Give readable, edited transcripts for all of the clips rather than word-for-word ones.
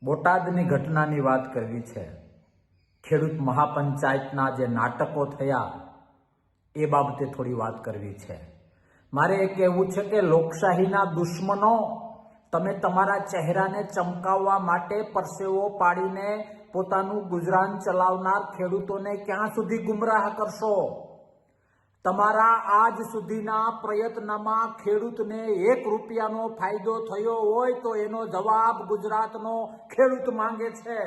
બોટાદની ઘટનાની વાત કરવી છે। ખેડૂત મહાપંચાયતના જે નાટકો થયા એ બાબતે થોડી વાત કરવી છે। મારે એ કહેવું છે કે લોકશાહીના દુશ્મનો, તમે તમારા ચહેરાને ચમકાવવા માટે પરસેવો પાડીને પોતાનું ગુજરાન ચલાવનાર ખેડૂતોને ક્યાં સુધી ગુમરાહ કરશો? તમારા આજ સુધીના પ્રયત્નમાં ખેડૂતને 1 રૂપિયાનો ફાયદો થયો હોય તો એનો જવાબ ગુજરાતનો ખેડૂત માંગે છે।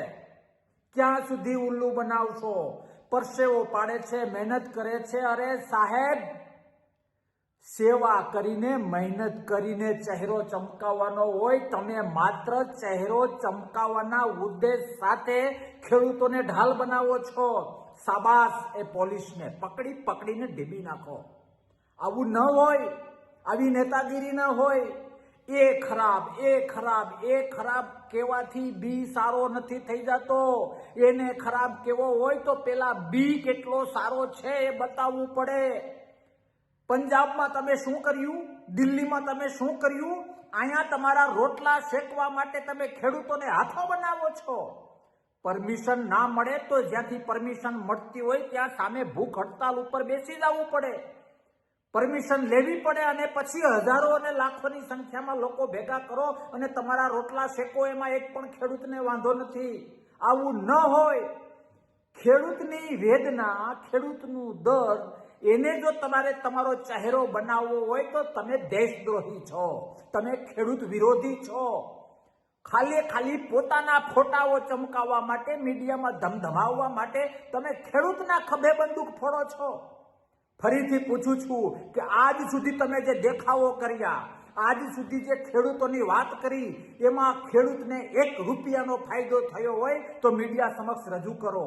ક્યાં સુધી ઉલ્લુ બનાવશો? પરસેવો પાડે છે, મહેનત કરે છે। અરે સાહેબ, સેવા કરીને, મહેનત કરીને ચહેરો ચમકાવવાનો હોય, તમે માત્ર ચહેરો ચમકાવવાના ઉદ્દેશ સાથે ખેડૂતોને ઢાલ બનાવો છો। શાબાશ એ પોલીસને પકડીને ઢીબી નાખો। આવું ન હોય, આવી નેતાગીરી ન હોય। એ ખરાબ કહેવાથી બી સારો નથી થઈ જતો। એને ખરાબ કેવો હોય તો પેલા બી કેટલો સારો છે એ બતાવવું પડે। પંજાબમાં તમે શું કર્યું? દિલ્હીમાં તમે શું કર્યું? અહીંયા તમારા રોટલા શેકવા માટે તમે ખેડૂતોને હાથો બનાવો છો। પરમિશન ના મળે તો જ્યાંથી પરમિશન મળતી હોય ત્યાં સામે ભૂખ હડતાલ ઉપર બેસી જવું પડે। પરમિશન લેવી પડે અને પછી હજારો અને લાખોની સંખ્યામાં લોકો ભેગા કરો અને તમારા રોટલા શેકો। એમાં એક પણ ખેડૂતને વાંધો નથી। આવું ન હોય। ખેડૂતની વેદના, ખેડૂતનું દર્દ, એને જો તમારે તમારો ચહેરો બનાવવો હોય તો તમે દેશદ્રોહી છો, તમે ખેડૂત વિરોધી છો। ખાલી પોતાના ફોટાઓ ચમકાવવા માટે, મીડિયામાં ધમધમાવવા માટે તમે ખેડૂતના ખભે બંદૂક ફોડો છો। ફરીથી પૂછું છું કે આજ સુધી તમે જે દેખાવો કર્યા, આજ સુધી જે ખેડૂતોની વાત કરી, એમાં ખેડૂતને 1 રૂપિયાનો ફાયદો થયો હોય તો મીડિયા સમક્ષ રજૂ કરો।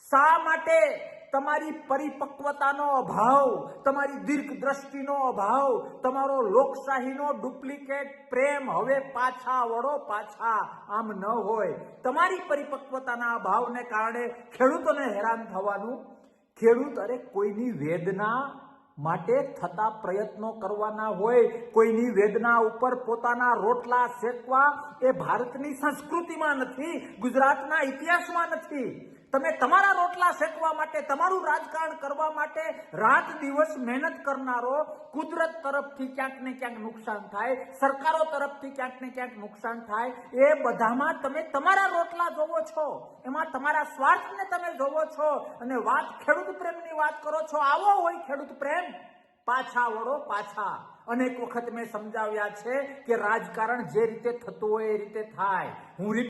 શા માટે? તમારી પરિપક્વતાનો અભાવ, તમારી દીર્ઘ દ્રષ્ટિનો અભાવ, તમારો લોકશાહીનો ડુપ્લિકેટ પ્રેમ। હવે પાછા વળો, પાછા। આમ ન હોય। તમારી પરિપક્વતાના અભાવને કારણે ખેડૂતોને હેરાન થવાનું। ખેડૂત કોઈની વેદના માટે થતા પ્રયત્નો કરવાના હોય, કોઈની વેદના ઉપર પોતાના રોટલા શેકવા એ ભારતની સંસ્કૃતિમાં નથી, ગુજરાતના ઇતિહાસમાં નથી। તમે તમારા રોટલા શેકવા માટે, તમારું રાજકારણ કરવા માટે રાત દિવસ મહેનત કરનારો, કુદરત તરફથી ક્યાંક ને ક્યાંક નુકસાન થાય, સરકારો તરફથી ક્યાંક ને ક્યાંક નુકસાન થાય, એ બધામાં તમે તમારા રોટલા જોવો છો, એમાં તમારા સ્વાર્થને તમે જોવો છો અને વાત ખેડૂત પ્રેમની વાત કરો છો। આવો હોય ખેડૂત પ્રેમ, પાછા વળો, પાછા। અનેક વખત મેં સમજાવ્યા છે કે રાજકારણ જે રીતે થતું હોય એ રીતે થાય। હું